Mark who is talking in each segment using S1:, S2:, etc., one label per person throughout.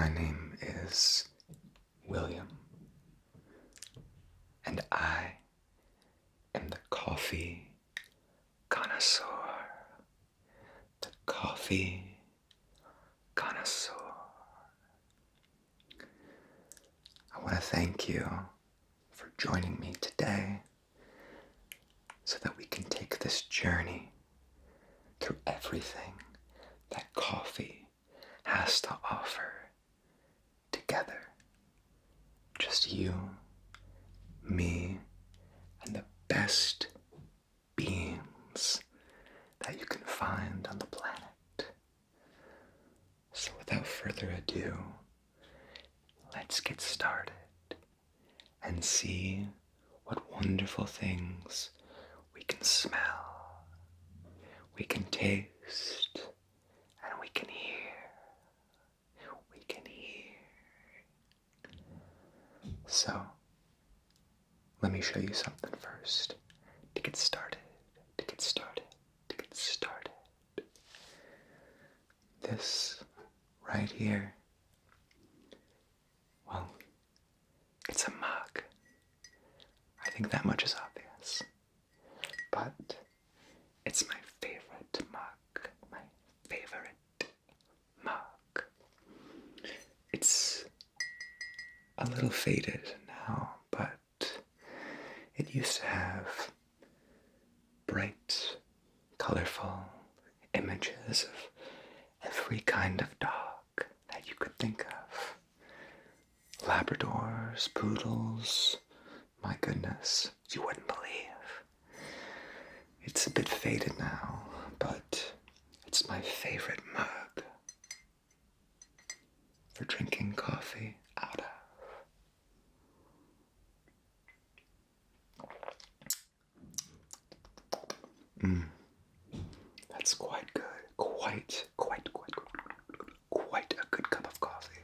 S1: My name is William, and I am the coffee connoisseur. The coffee connoisseur. I want to thank you for joining me today so that we can take this journey through everything that coffee has to offer together. Just you, me, and the best beings that you can find on the planet. So without further ado, let's get started and see what wonderful things we can smell, we can taste, and we can hear. We can hear. So, let me show you something first to get started. This right here, well, it's a mug. I think that much is obvious. But it's my favorite mug. My favorite mug. It's a little faded now, but it used to have bright, colorful images of every kind of dog that you could think of. Labradors, poodles, my goodness, you wouldn't believe. It's a bit faded now, but it's my favorite mug for drinking coffee out of. That's quite good. Quite a good cup of coffee.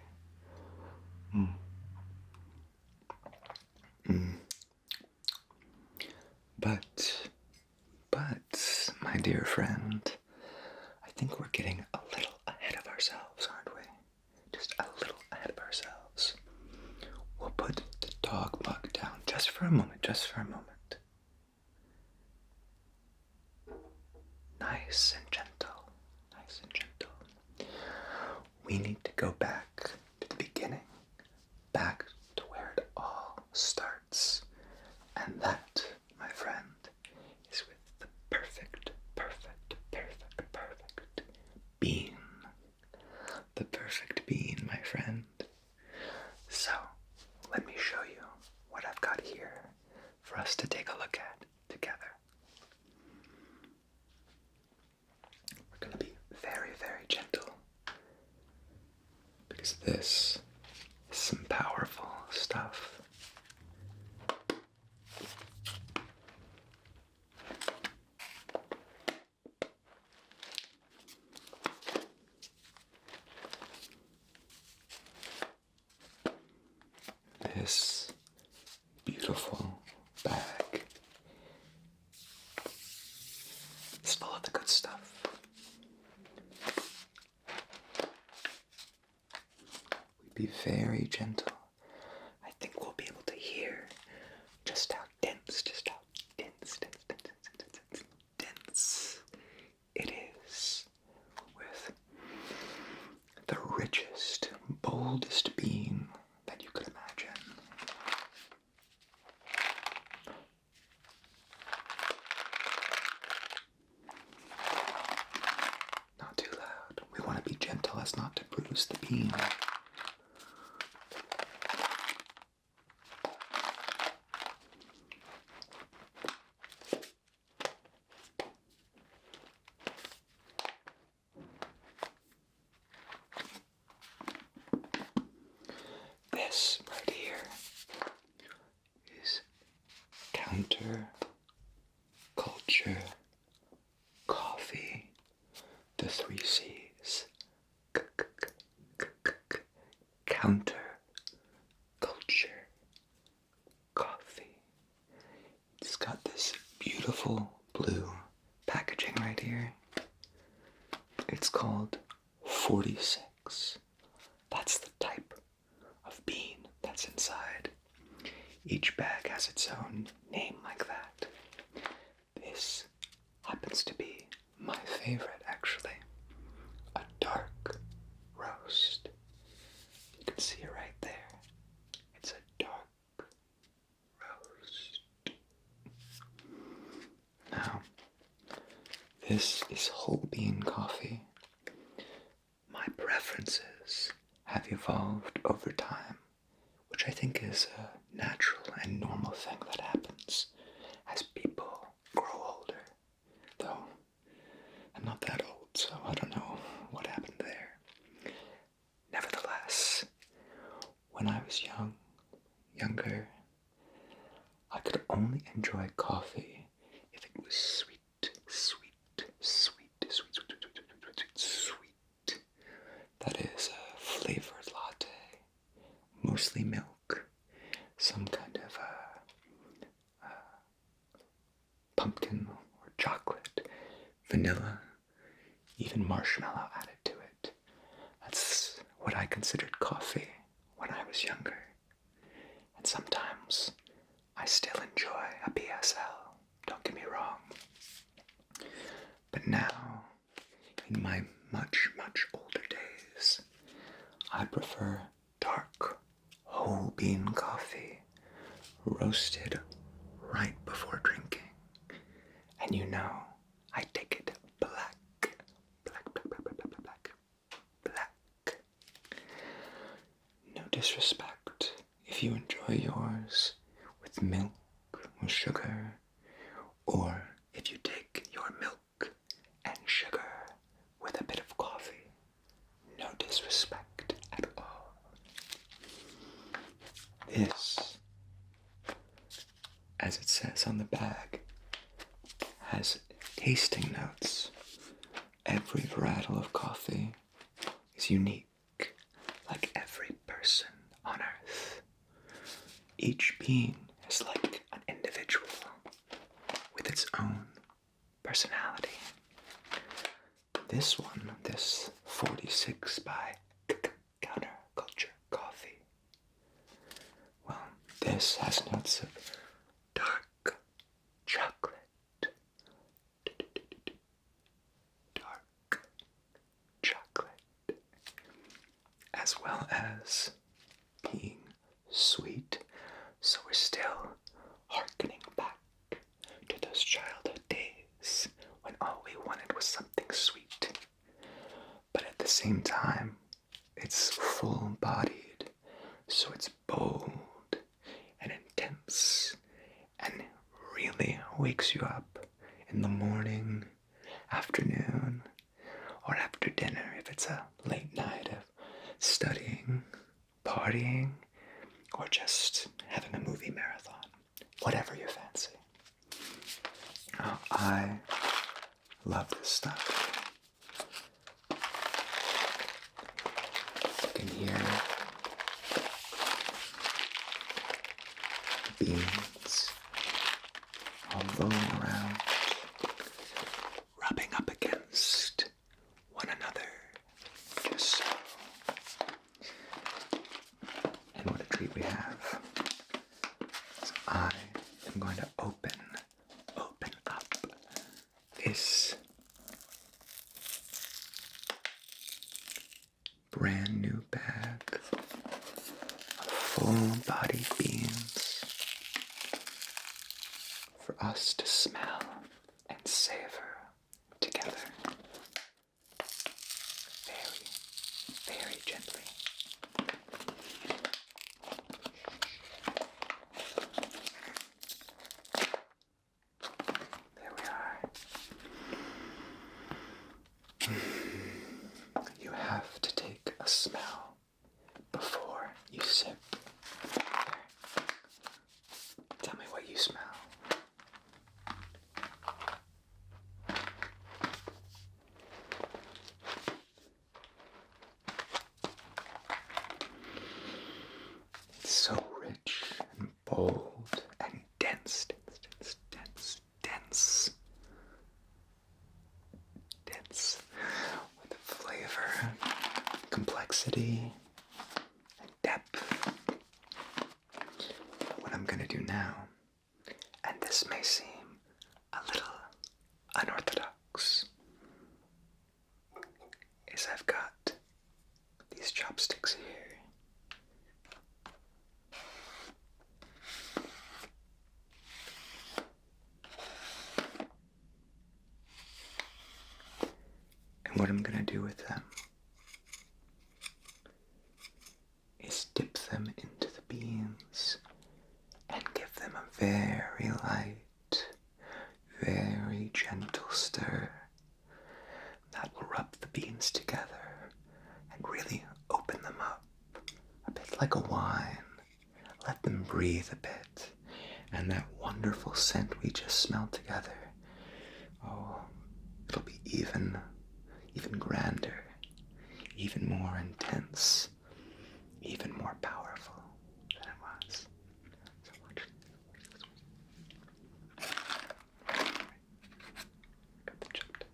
S1: But, my dear friend, I think we're getting a little ahead of ourselves, aren't we? Just a little ahead of ourselves. We'll put the dog mug down just for a moment. Nice and gentle. We need to go back to the beginning, back to where it all starts. And that, my friend, is with the perfect bean. The perfect bean, my friend. So, let me show you what I've got here for us to take a look at together. We're going to be very, very gentle, because this is some powerful stuff. This beautiful bag is full of the good stuff. We'd be very gentle. I think we'll be able to hear just how dense it is with the richest, boldest bean that you could imagine. Not too loud. We want to be gentle as not to bruise the bean. This right here is Counter Culture Coffee, the 3 C's. Counter Culture Coffee. It's got this beautiful blue packaging right here. It's called 46 That's the type of bean that's inside. Each bag has its own name like that. This happens to be my favorite, actually. A dark roast. You can see it right there. It's a dark roast. Now, this is whole bean coffee. My preferences have evolved over time, which I think is a natural and normal thing that happens as people grow older. Though I'm not that old, so I don't know what happened there. Nevertheless, when I was younger, I could only enjoy coffee if it was sweet. That is a flavored latte, mostly milk, some kind of pumpkin or chocolate, vanilla, even marshmallow added to it. That's what I considered coffee when I was younger. And sometimes I still enjoy a PSL, don't get me wrong. But now, in my much older days, I prefer dark, whole bean coffee, roasted right before drinking. And you know, I take it black. No disrespect if you enjoy yours with milk or sugar, or if you take your milk and sugar with a bit of coffee. No disrespect at all. This, as it says on the bag, has tasting notes. Every varietal of coffee is unique, like every person on earth. Each bean is like an individual with its own personality. This one, this 46 by Counterculture coffee, well, this has notes of dark chocolate, as well as being sweet, so we're still hearkening back to those childhood days when all we wanted was something sweet. But at the same time, it's full-bodied, so it's bold and intense and really wakes you up in the morning, afternoon, or after dinner if it's a late night of studying, partying, or just having a movie marathon. Whatever you fancy. Oh, I love this stuff. You can hear the beans all rolling around, rubbing up against one another, just so. And what a treat we have. So I am going to open up this brand new bag of full-bodied beans for us to smell and savor together. Very, very gently. There we are. You have to take a smell before you sip. Here. Tell me what you smell. It's so rich and bold and dense. Dense with flavor, complexity, what I'm going to do with them is dip them into the beans and give them a very light, very gentle stir that will rub the beans together and really open them up, a bit like a wine. Let them breathe a bit, and that wonderful scent we just smelled together, oh, it'll be even grander, even more intense, even more powerful than it was. So watch this one. Got the chopstick.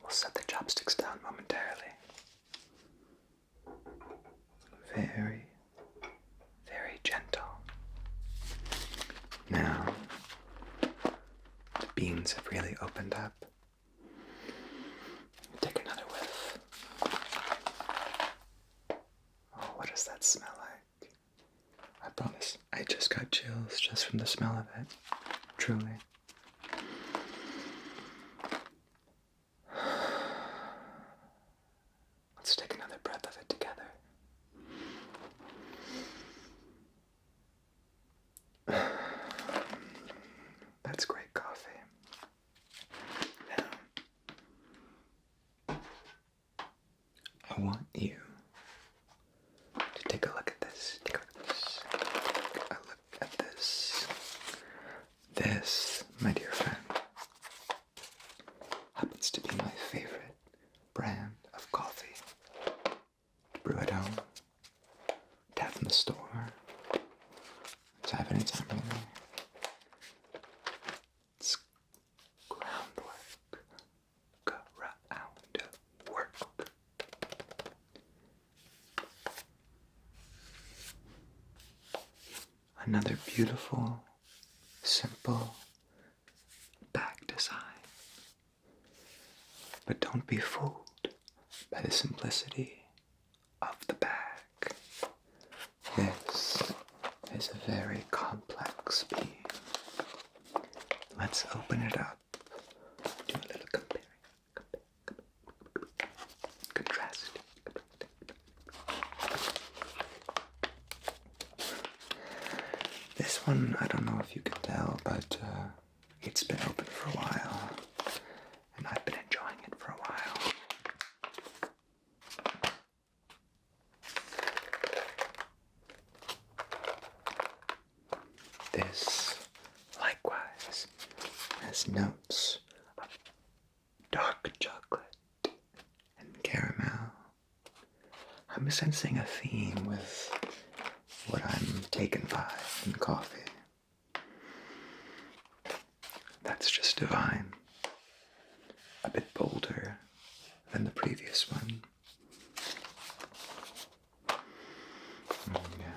S1: Set the chopsticks down momentarily. Very, very gentle. Now, the beans have really opened up. Take another whiff. Oh, what does that smell like? I promise, I just got chills just from the smell of it. Truly. Let's take another breath of it together. That's great coffee. Now, I want you to take a look at this. Take a look at this. Take a look at this. This, my dear friend, happens to be my favorite brand of coffee. Brew at home, tap in the store, tap anytime really. It's Groundwork. Groundwork. Another beautiful, simple bag design. But don't be fooled by the simplicity of the bag. This is a very complex bean. Let's open it up. Do a little contrast. This one, I don't know if you can tell, but it's been open for a while, and I've been enjoying it for a while. This, likewise, has notes of dark chocolate and caramel. I'm sensing a theme with what I'm taken by in coffee. That's just divine. A bit bolder than the previous one.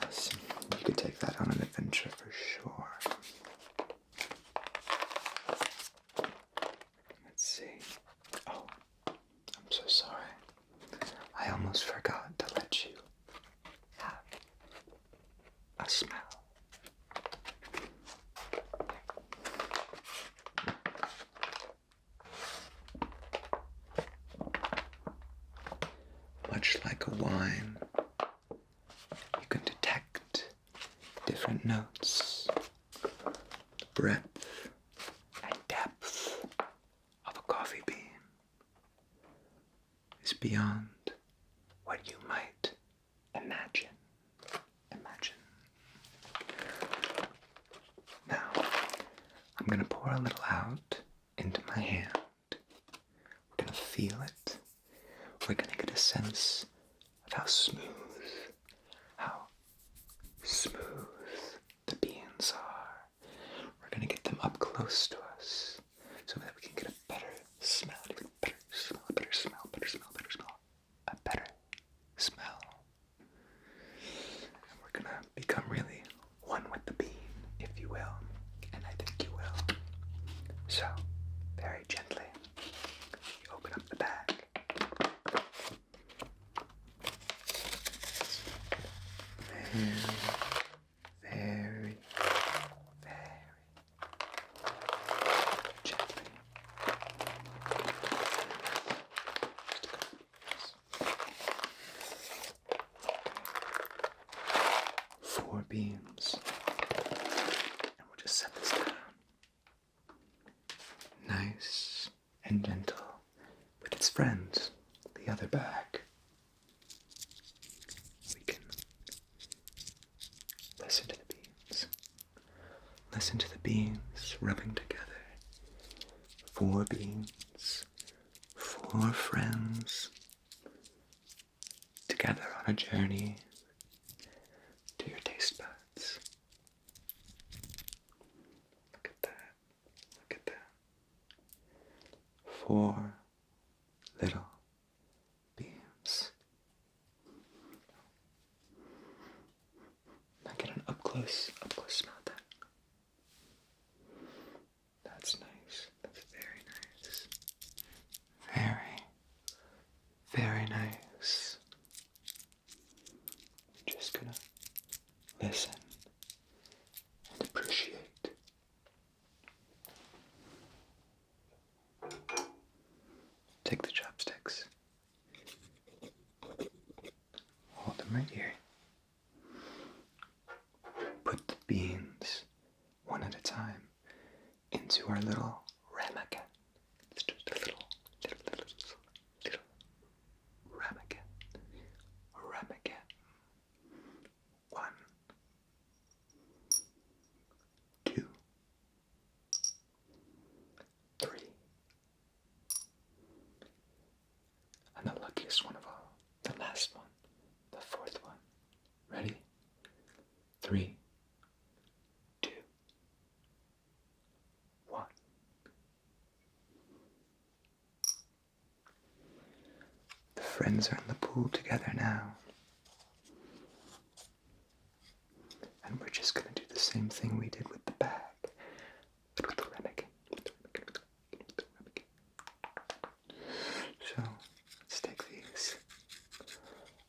S1: Yes, you could take that on an adventure for sure. Let's see. Oh, I'm so sorry. I almost forgot to let you have a smell. Much like a wine, you can detect different notes, the breadth and depth of a coffee bean is beyond what you might imagine. Now, I'm going to pour a little out into my hand. sense of how smooth the beans are. We're going to get them up close to us so that we can get a better smell, a better smell. And we're going to become really one with the bean, if you will. And I think you will. So, very gently, you open up the bag. Very gently. 4 beans. And we'll just set this down. Nice and gentle with its friends, the other bag. We can listen to the beans. Listen to the beans rubbing together. 4 beans, 4 friends, together on a journey to your taste buds. Look at that. Look at that. 4 little beans. Now get an up close smell of that. That's nice. That's very nice. Very nice. You're just gonna listen and appreciate. Take the chopsticks. Hold them right here. Put the beans, one at a time, into our little ramekin. It's just a little ramekin. Ramekin. 1, 2, 3. And the luckiest one of all, the last one, the 4th one. Ready? 3, 2, 1. The friends are in the pool together now. And we're just going to do the same thing we did with the bag. With the ramekin. So, let's take these.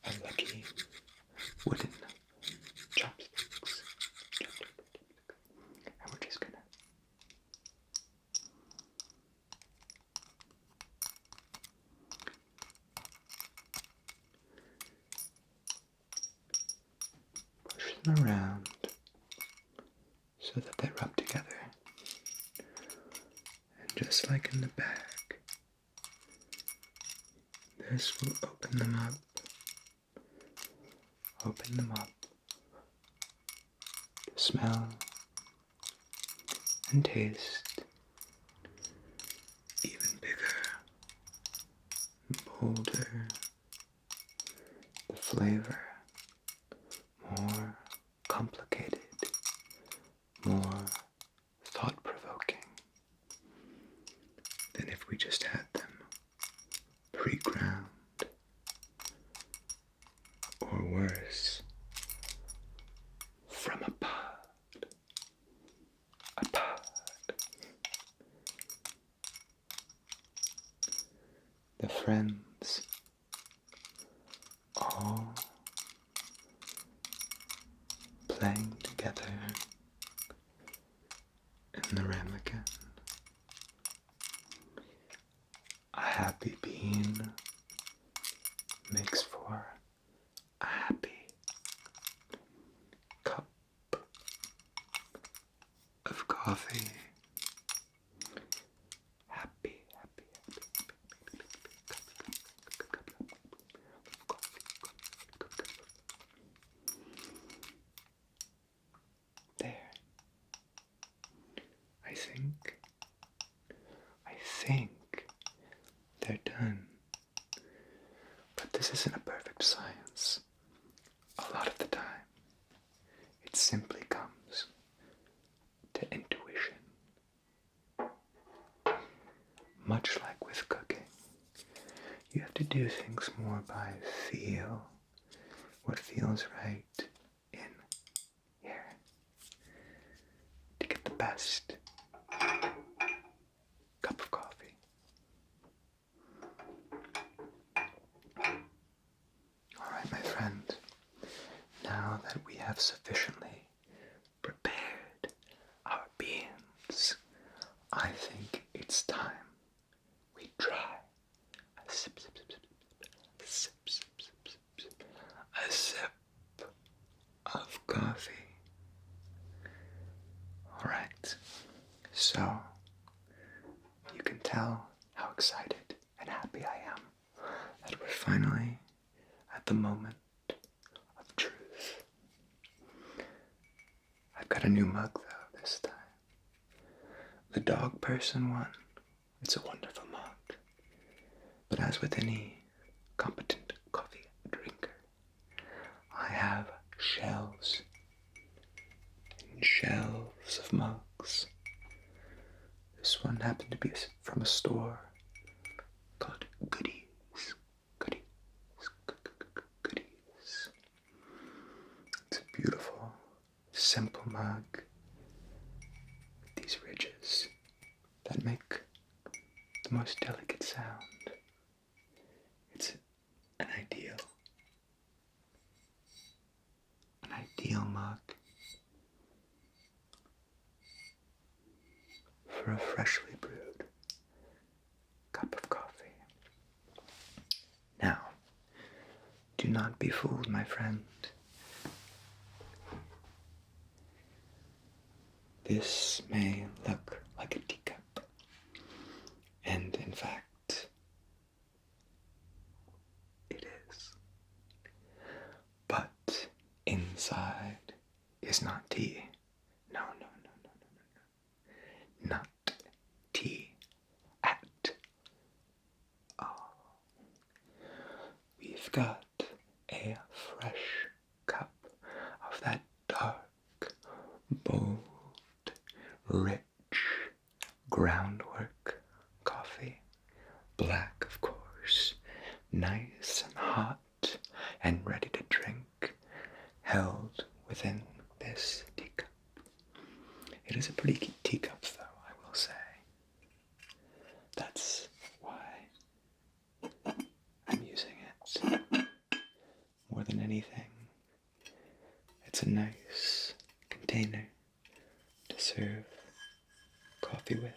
S1: Our lucky wooden chopsticks. And we're just going to push them around so that they rub together. And just like in the bag, this will open them up. Open them up to smell and taste even bigger, bolder, the flavor more complicated, more thought-provoking than if we just had them pre-ground, or worse, from a pod. A pod. The friends all playing together in the ramekin. A happy bean makes for a happy cup of coffee. Happy there. I think they're done. But this is exact science. A lot of the time, it simply comes to intuition. Much like with cooking, you have to do things more by feel, what feels right in here, to get the best cup of coffee. All right, my friend, now that we have sufficiently prepared our beans, I think it's time we try a sip, sip, sip, sip, sip, sip, sip, sip, sip, a sip of coffee. All right, so you can tell how excited and happy I am that we're finally at the moment of truth. I've got a new mug though this time. The dog person one, it's a wonderful mug. But as with any competent coffee drinker, I have shelves and shelves of mugs. This one happened to be from a store called Goodies. It's a beautiful, simple mug with these ridges that make the most delicate sound. It's an ideal mug for a freshly brewed cup of coffee. Now, do not be fooled, my friend. This may look like a teacup, and in fact, it is. But inside is not tea. No. Not tea at all. We've got a fresh cup of that dark, bold, rich Groundwork coffee. Black, of course, nice and hot and ready to drink, held within this teacup. It is a pretty teacup, though, I will say. That's why I'm using it. More than anything, it's a nice container to serve coffee with.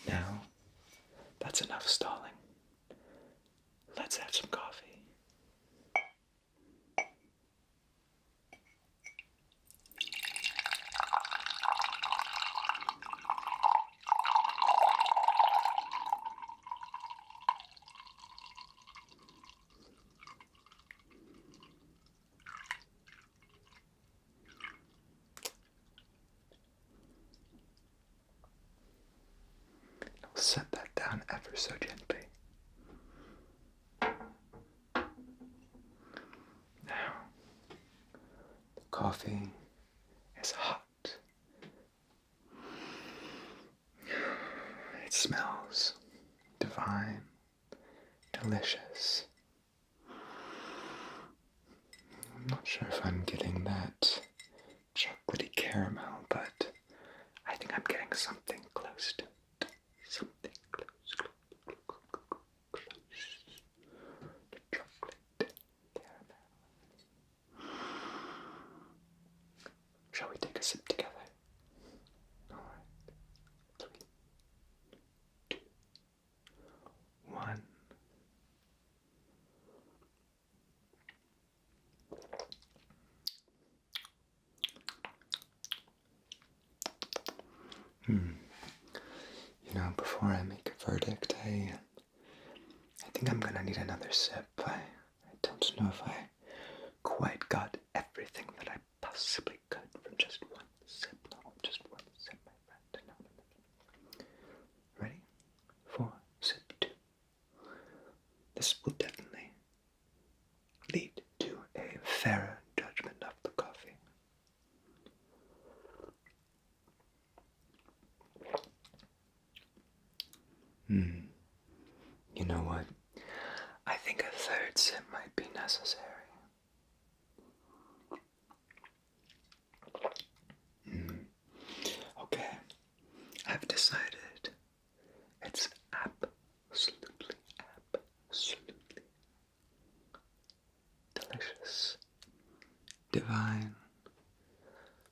S1: Now, that's enough stalling. Let's have some coffee. Set that down ever so gently. Now, the coffee is hot. It smells divine, delicious. I'm not sure if I'm getting that chocolatey caramel, but I think I'm getting something close to it. Something close to chocolate caramel. Shall we take a sip together? All right. 3, 2, 1. You know, before I make a verdict, I think I'm gonna need another sip. I don't know if I quite got everything that I possibly could from just one sip. No, just one sip, my friend. No. Ready? 4, sip 2. This will You know what? I think a third sip might be necessary. Okay, I've decided it's absolutely delicious, divine,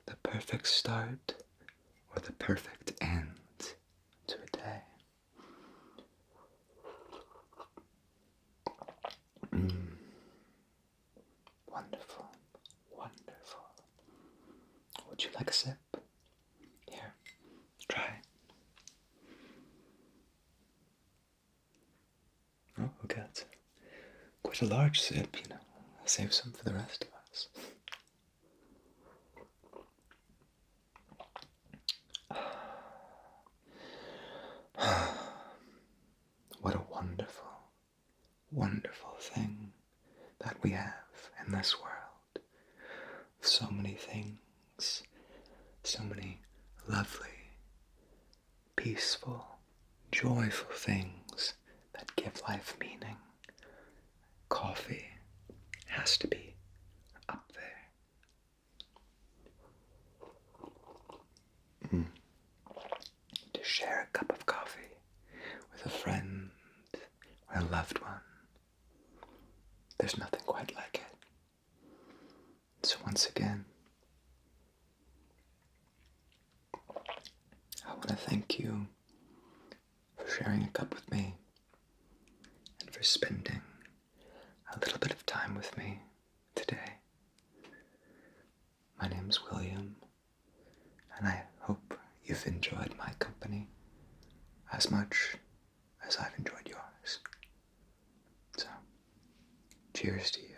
S1: the perfect start or the perfect end to a day. Wonderful, wonderful. Would you like a sip? Here, try. Oh, okay, that's quite a large sip, you know. I'll save some for the rest of us. What a wonderful, wonderful thing that we have in this world. So many things, so many lovely, peaceful, joyful things that give life meaning. Coffee has to be up there. To share a cup of coffee with a friend or a loved one, there's nothing quite like it. So once again, I want to thank you for sharing a cup with me and for spending a little bit of time with me today. My name's William, and I hope you've enjoyed my company as much as I've enjoyed yours. So, cheers to you.